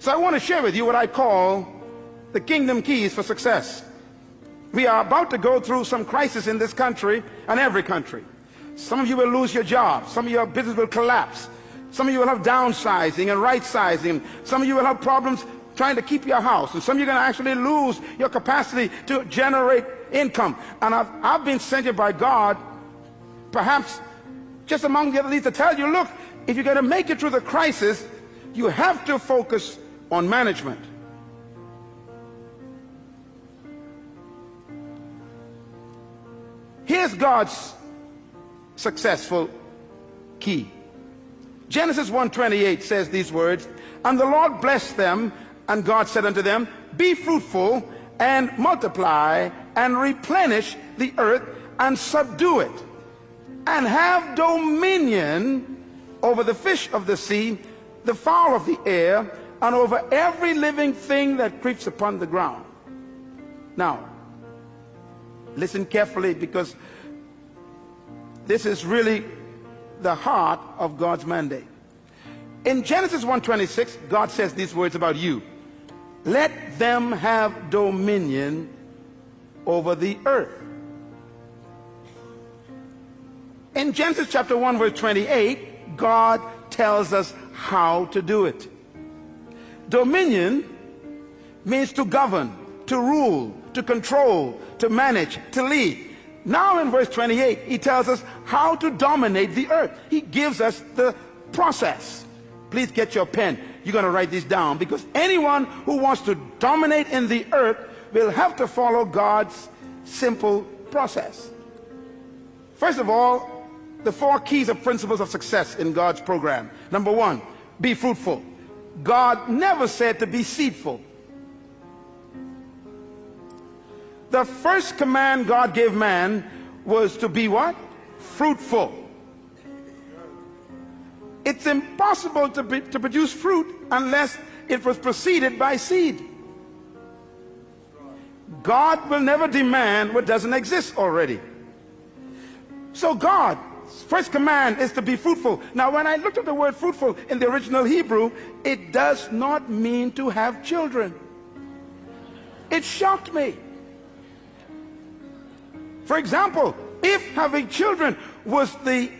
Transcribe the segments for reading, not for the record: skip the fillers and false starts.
So I want to share with you what I call the kingdom keys for success. We are about to go through some crisis in this country and every country. Some of you will lose your job. Some of your business will collapse. Some of you will have downsizing and right-sizing. Some of you will have problems trying to keep your house. And some of you are going to actually lose your capacity to generate income. And I've been sent here by God, perhaps just among the other leaders, to tell you, look, if you're going to make it through the crisis, you have to focus on management. Here's God's successful key. Genesis 1:28 says these words, and the Lord blessed them, and God said unto them, be fruitful and multiply and replenish the earth and subdue it, and have dominion over the fish of the sea, the fowl of the air, and over every living thing that creeps upon the ground. Now, listen carefully, because this is really the heart of God's mandate. In Genesis 1:26, God says these words about you. Let them have dominion over the earth. In Genesis chapter 1 verse 28, God tells us how to do it. Dominion means to govern, to rule, to control, to manage, to lead. Now in verse 28, he tells us how to dominate the earth. He gives us the process. Please get your pen. You're going to write this down, because anyone who wants to dominate in the earth will have to follow God's simple process. First of all, the 4 keys or principles of success in God's program. Number 1, be fruitful. God never said to be seedful. The first command God gave man was to be what? Fruitful. It's impossible to produce fruit unless it was preceded by seed. God will never demand what doesn't exist already. So God's first command is to be fruitful. Now, when I looked at the word fruitful in the original Hebrew, it does not mean to have children. It shocked me. For example, if having children was the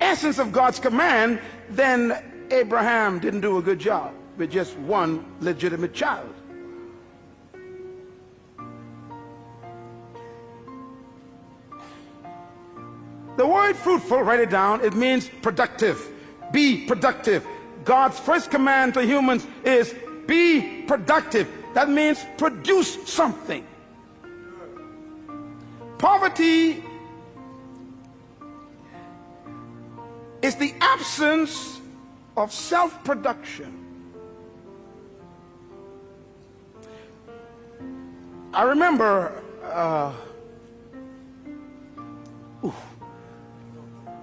essence of God's command, then Abraham didn't do a good job with just one legitimate child. The word fruitful, write it down, it means productive. Be productive. God's first command to humans is be productive. That means produce something. Poverty is the absence of self-production. I remember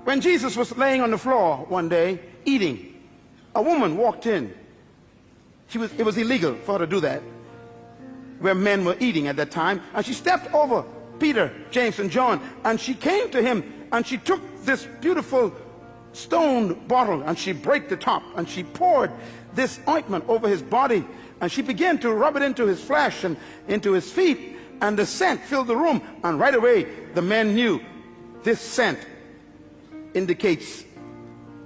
when Jesus was laying on the floor one day eating, a woman walked in. It was illegal for her to do that, where men were eating at that time, and she stepped over Peter, James, and John, and she came to him, and she took this beautiful stone bottle, and she broke the top, and she poured this ointment over his body, and she began to rub it into his flesh and into his feet, and the scent filled the room. And right away the men knew this scent indicates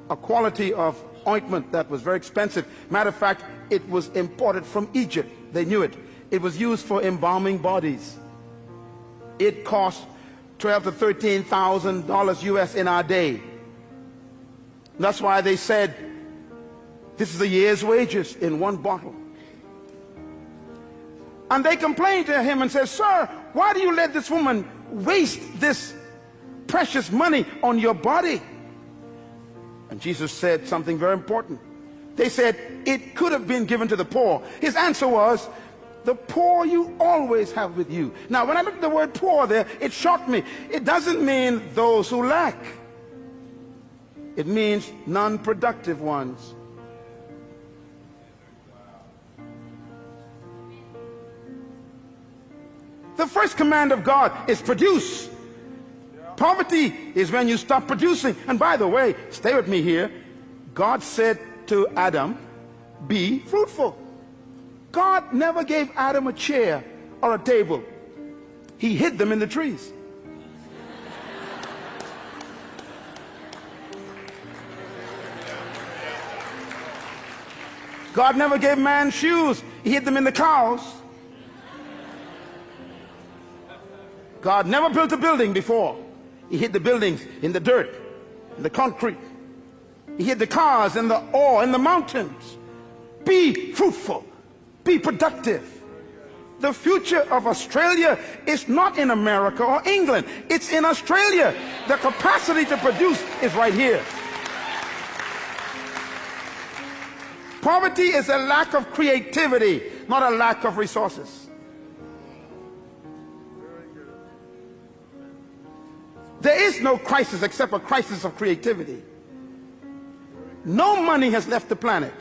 a quality of ointment that was very expensive. Matter of fact, it was imported from Egypt. They knew it. It was used for embalming bodies. It cost $12,000 to $13,000 US in our day. That's why they said this is a year's wages in one bottle. And they complained to him and said, sir, why do you let this woman waste this precious money on your body? And Jesus said something very important. They said, it could have been given to the poor. His answer was, the poor you always have with you. Now, when I looked at the word poor there, it shocked me. It doesn't mean those who lack. It means non-productive ones. The first command of God is produce. Poverty is when you stop producing. And by the way, stay with me here. God said to Adam, be fruitful. God never gave Adam a chair or a table. He hid them in the trees. God never gave man shoes. He hid them in the cows. God never built a building before. He hid the buildings in the dirt, in the concrete. He hid the cars in the ore, in the mountains. Be fruitful. Be productive. The future of Australia is not in America or England. It's in Australia. The capacity to produce is right here. Poverty is a lack of creativity, not a lack of resources. There is no crisis except a crisis of creativity. No money has left the planet.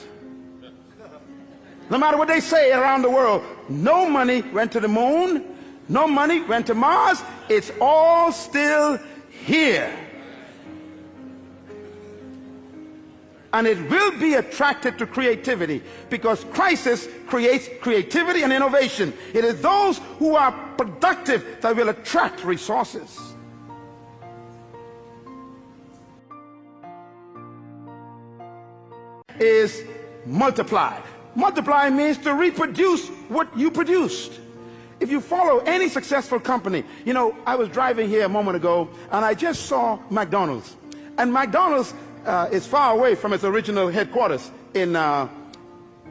No matter what they say around the world, no money went to the moon, no money went to Mars. It's all still here. And it will be attracted to creativity, because crisis creates creativity and innovation. It is those who are productive that will attract resources. Is multiply. Multiply means to reproduce what you produced. If you follow any successful company, you know, I was driving here a moment ago and I just saw McDonald's. And McDonald's is far away from its original headquarters in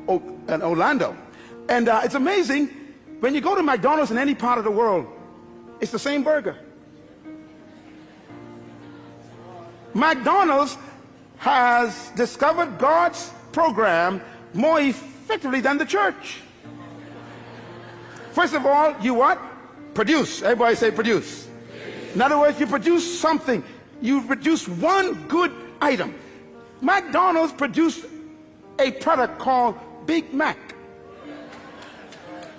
Orlando. And it's amazing, when you go to McDonald's in any part of the world, it's the same burger. McDonald's has discovered God's program more effectively than the church. First of all, you what? Produce. Everybody say produce. In other words, you produce something. You produce one good item. McDonald's produced a product called Big Mac.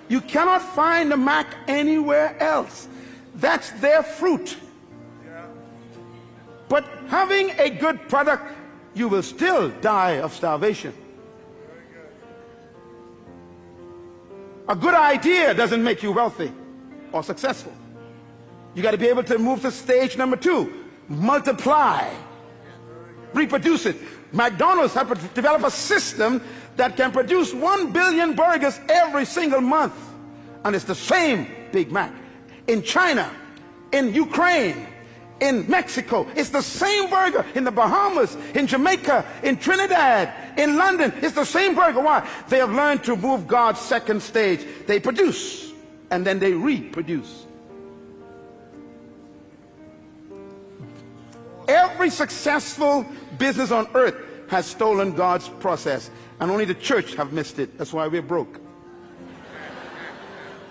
You cannot find the Mac anywhere else. That's their fruit. But having a good product, you will still die of starvation. A good idea doesn't make you wealthy or successful. You got to be able to move to stage number 2. Multiply. Reproduce it. McDonald's have to develop a system that can produce 1 billion burgers every single month. And it's the same Big Mac. In China, in Ukraine, in Mexico, it's the same burger. In the Bahamas, in Jamaica, in Trinidad, in London, it's the same burger. Why? They have learned to move God's second stage. They produce and then they reproduce. Every successful business on earth has stolen God's process, and only the church have missed it. That's why we're broke.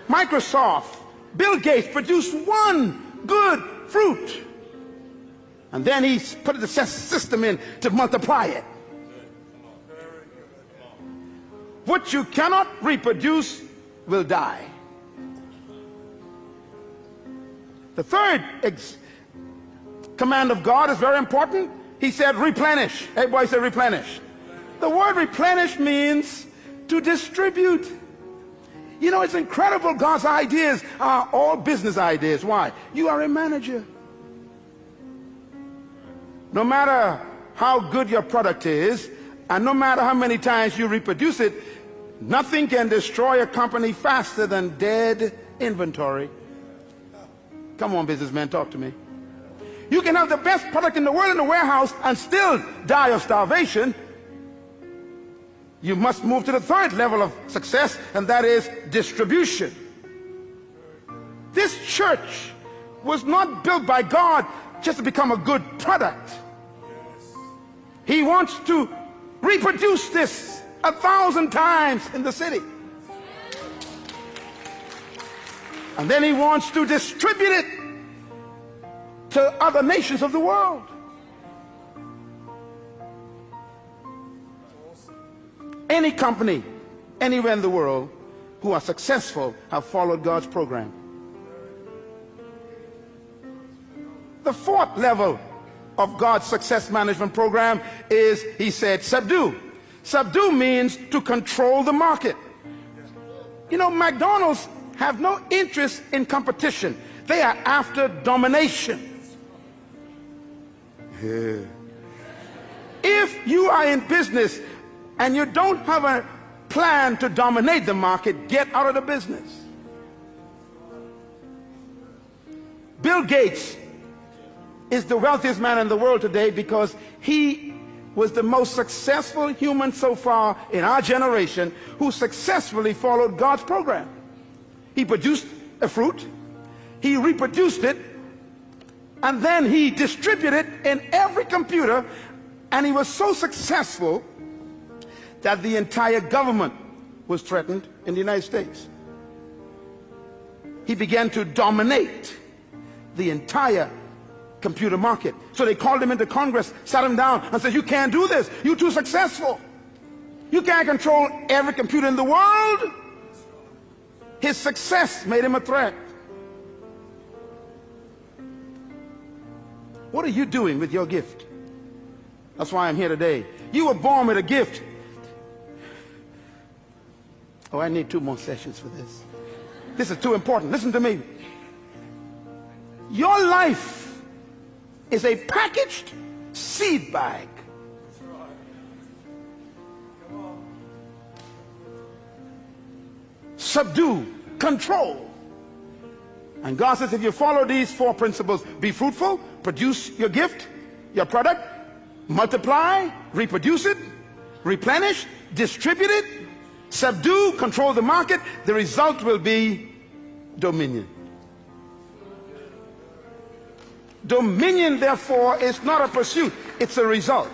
Microsoft, Bill Gates produced one good fruit, and then he put the system in to multiply it. What you cannot reproduce will die. The third command of God is very important. He said replenish. Everybody say replenish. The word replenish means to distribute. You know, it's incredible. God's ideas are all business ideas. Why? You are a manager. No matter how good your product is, and no matter how many times you reproduce it, nothing can destroy a company faster than dead inventory. Come on, businessmen, talk to me. You can have the best product in the world in the warehouse and still die of starvation. You must move to the third level of success, and that is distribution. This church was not built by God just to become a good product. He wants to reproduce this 1,000 times in the city. And then he wants to distribute it to other nations of the world. Any company, anywhere in the world, who are successful have followed God's program. The fourth level of God's success management program is, he said, subdue. Subdue means to control the market. You know, McDonald's have no interest in competition. They are after domination. Yeah. If you are in business and you don't have a plan to dominate the market, get out of the business. Bill Gates is the wealthiest man in the world today because he was the most successful human so far in our generation who successfully followed God's program. He produced a fruit, he reproduced it, and then he distributed it in every computer, and he was so successful that the entire government was threatened in the United States. He began to dominate the entire computer market. So they called him into Congress, sat him down, and said, "You can't do this. You're too successful. You can't control every computer in the world." His success made him a threat. What are you doing with your gift? That's why I'm here today. You were born with a gift. Oh, I need 2 more sessions for this. This is too important. Listen to me. Your life is a packaged seed bag. Subdue, control. And God says if you follow these 4 principles, be fruitful, produce your gift, your product, multiply, reproduce it, replenish, distribute it, subdue, control the market, the result will be dominion. Dominion, therefore, is not a pursuit, it's a result.